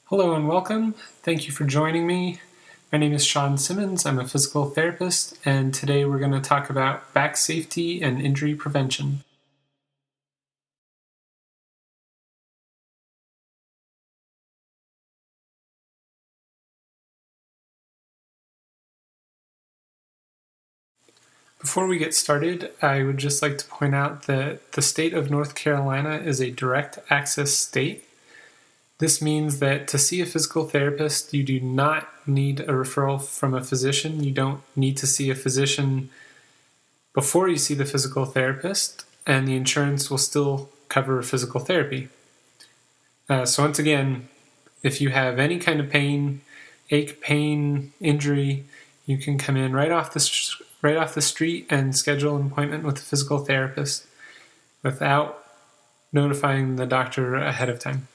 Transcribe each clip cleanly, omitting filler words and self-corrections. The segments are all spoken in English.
Hello and welcome. Thank you for joining me. My name is Sean Simmons. I'm a physical therapist, and today we're going to talk about back safety and injury prevention. Before we get started, I would just like to point out that the state of North Carolina is a direct access state. This means that to see a physical therapist, you do not need a referral from a physician. You don't need to see a physician before you see the physical therapist, and the insurance will still cover physical therapy. So once again, if you have any kind of pain, ache, pain, injury, you can come in right off the street and schedule an appointment with a physical therapist without notifying the doctor ahead of time.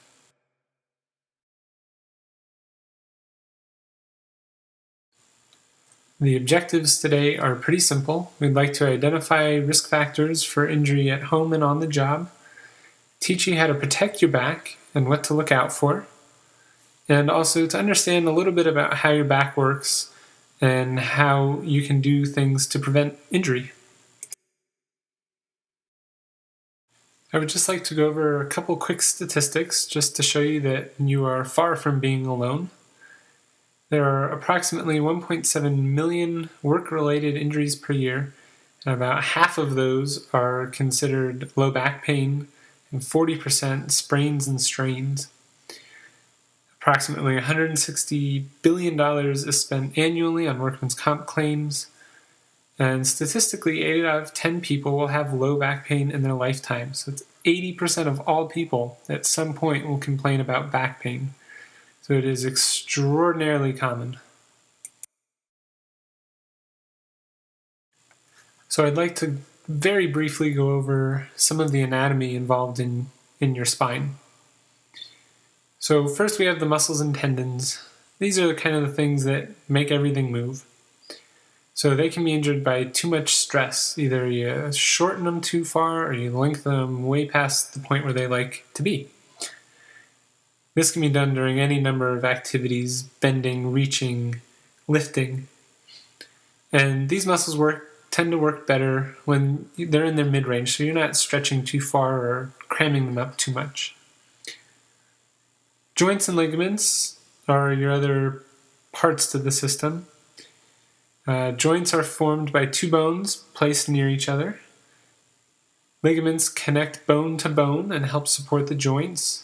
The objectives today are pretty simple. We'd like to identify risk factors for injury at home and on the job, teach you how to protect your back and what to look out for, and also to understand a little bit about how your back works and how you can do things to prevent injury. I would just like to go over a couple quick statistics just to show you that you are far from being alone. There are approximately 1.7 million work-related injuries per year, and about half of those are considered low back pain and 40% sprains and strains. Approximately $160 billion is spent annually on workman's comp claims, and statistically 8 out of 10 people will have low back pain in their lifetime. So it's 80% of all people at some point will complain about back pain. So it is extraordinarily common. So I'd like to very briefly go over some of the anatomy involved in your spine. So first we have the muscles and tendons. These are kind of the things that make everything move. So they can be injured by too much stress. Either you shorten them too far or you lengthen them way past the point where they like to be. This can be done during any number of activities: bending, reaching, lifting. And these muscles tend to work better when they're in their mid-range, so you're not stretching too far or cramming them up too much. Joints and ligaments are your other parts to the system. Joints are formed by two bones placed near each other. Ligaments connect bone to bone and help support the joints.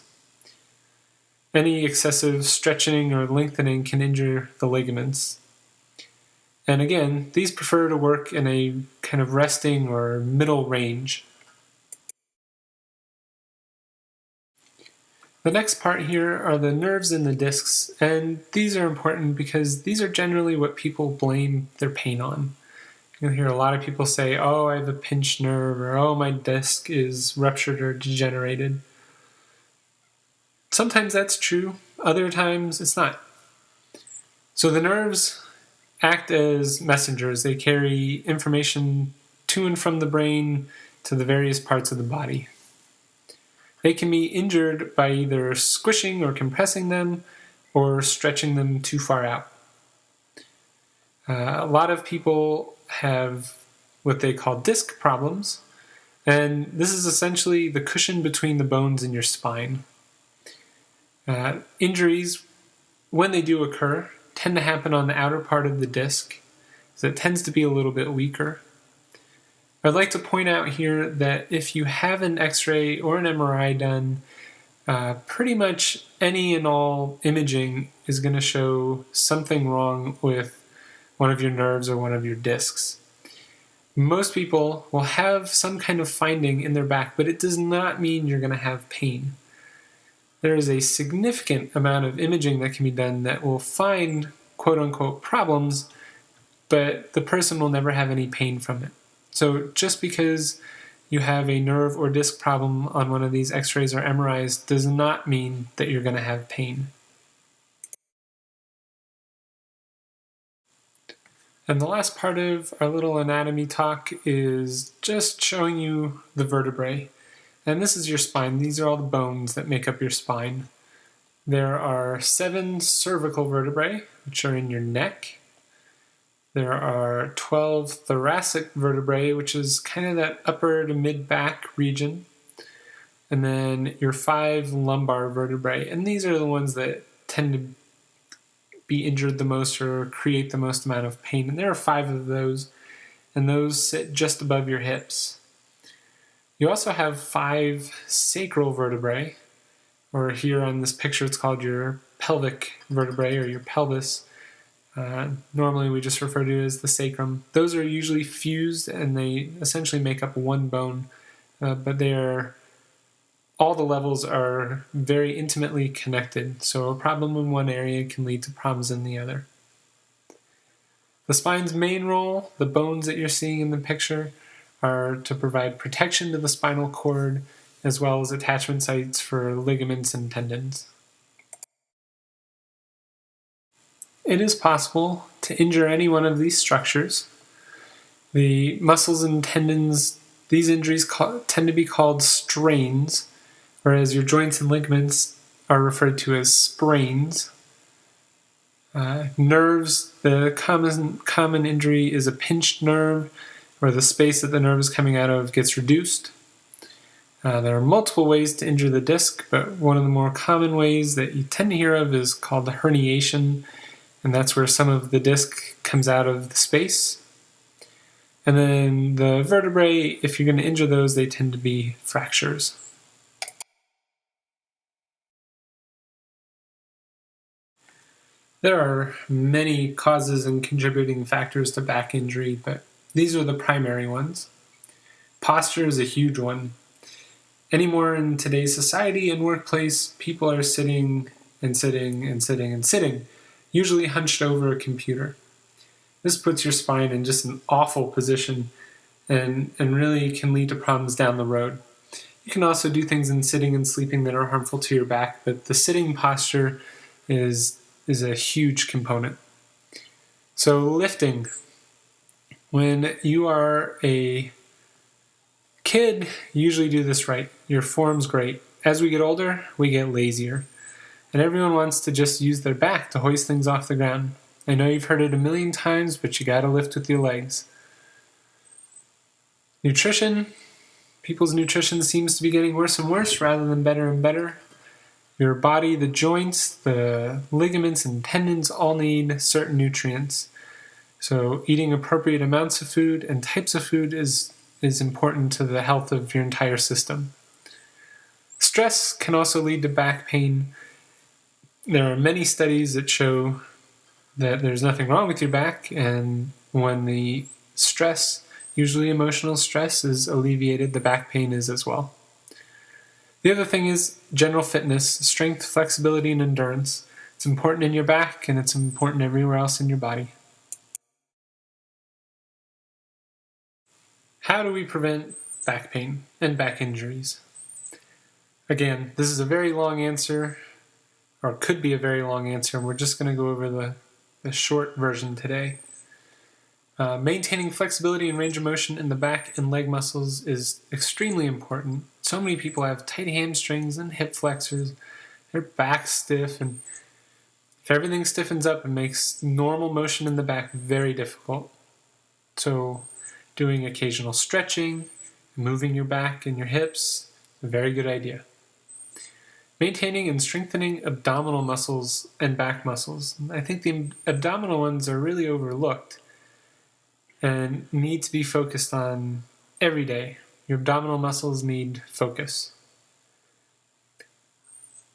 Any excessive stretching or lengthening can injure the ligaments. And again, these prefer to work in a kind of resting or middle range. The next part here are the nerves and the discs, and these are important because these are generally what people blame their pain on. You'll hear a lot of people say, oh, I have a pinched nerve, or oh, my disc is ruptured or degenerated. Sometimes that's true, other times it's not. So the nerves act as messengers. They carry information to and from the brain to the various parts of the body. They can be injured by either squishing or compressing them or stretching them too far out. A lot of people have what they call disc problems, and this is essentially the cushion between the bones in your spine. Injuries, when they do occur, tend to happen on the outer part of the disc, so it tends to be a little bit weaker. I'd like to point out here that if you have an X-ray or an MRI done, pretty much any and all imaging is going to show something wrong with one of your nerves or one of your discs. Most people will have some kind of finding in their back, but it does not mean you're going to have pain. There is a significant amount of imaging that can be done that will find quote-unquote problems, but the person will never have any pain from it. So just because you have a nerve or disc problem on one of these X-rays or MRIs does not mean that you're going to have pain. And the last part of our little anatomy talk is just showing you the vertebrae. And this is your spine. These are all the bones that make up your spine. There are 7 cervical vertebrae, which are in your neck. There are 12 thoracic vertebrae, which is kind of that upper to mid-back region. And then your 5 lumbar vertebrae. And these are the ones that tend to be injured the most or create the most amount of pain. And there are 5 of those, and those sit just above your hips. You also have 5 sacral vertebrae, or here on this picture it's called your pelvic vertebrae or your pelvis. Normally we just refer to it as the sacrum. Those are usually fused and they essentially make up one bone, but all the levels are very intimately connected, so a problem in one area can lead to problems in the other. The spine's main role, the bones that you're seeing in the picture, are to provide protection to the spinal cord as well as attachment sites for ligaments and tendons. It is possible to injure any one of these structures. The muscles and tendons, these injuries tend to be called strains, whereas your joints and ligaments are referred to as sprains. Nerves, the common injury is a pinched nerve, where the space that the nerve is coming out of gets reduced. There are multiple ways to injure the disc, but one of the more common ways that you tend to hear of is called the herniation, and that's where some of the disc comes out of the space. And then the vertebrae, if you're going to injure those, they tend to be fractures. There are many causes and contributing factors to back injury, but these are the primary ones. Posture is a huge one. Anymore in today's society and workplace, people are sitting and sitting and sitting and sitting, usually hunched over a computer. This puts your spine in just an awful position and really can lead to problems down the road. You can also do things in sitting and sleeping that are harmful to your back, but the sitting posture is a huge component. So lifting. When you are a kid, you usually do this right. Your form's great. As we get older, we get lazier. And everyone wants to just use their back to hoist things off the ground. I know you've heard it a million times, but you gotta lift with your legs. Nutrition. People's nutrition seems to be getting worse and worse rather than better and better. Your body, the joints, the ligaments and tendons all need certain nutrients. So eating appropriate amounts of food and types of food is important to the health of your entire system. Stress can also lead to back pain. There are many studies that show that there's nothing wrong with your back, and when the stress, usually emotional stress, is alleviated, the back pain is as well. The other thing is general fitness, strength, flexibility, and endurance. It's important in your back, and it's important everywhere else in your body. How do we prevent back pain and back injuries? Again, this is a very long answer, or could be a very long answer, and we're just going to go over the short version today. Maintaining flexibility and range of motion in the back and leg muscles is extremely important. So many people have tight hamstrings and hip flexors, their back's stiff, and if everything stiffens up, it makes normal motion in the back very difficult. So doing occasional stretching, moving your back and your hips, a very good idea. Maintaining and strengthening abdominal muscles and back muscles. I think the abdominal ones are really overlooked and need to be focused on every day. Your abdominal muscles need focus.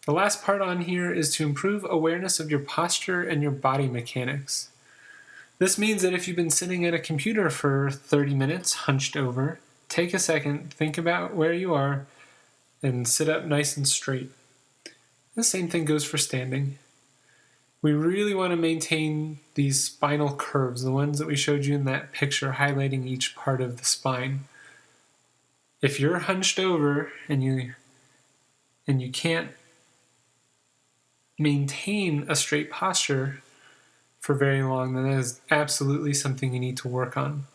The last part on here is to improve awareness of your posture and your body mechanics. This means that if you've been sitting at a computer for 30 minutes hunched over, take a second, think about where you are, and sit up nice and straight. The same thing goes for standing. We really want to maintain these spinal curves, the ones that we showed you in that picture highlighting each part of the spine. If you're hunched over and you can't maintain a straight posture for very long, then that is absolutely something you need to work on.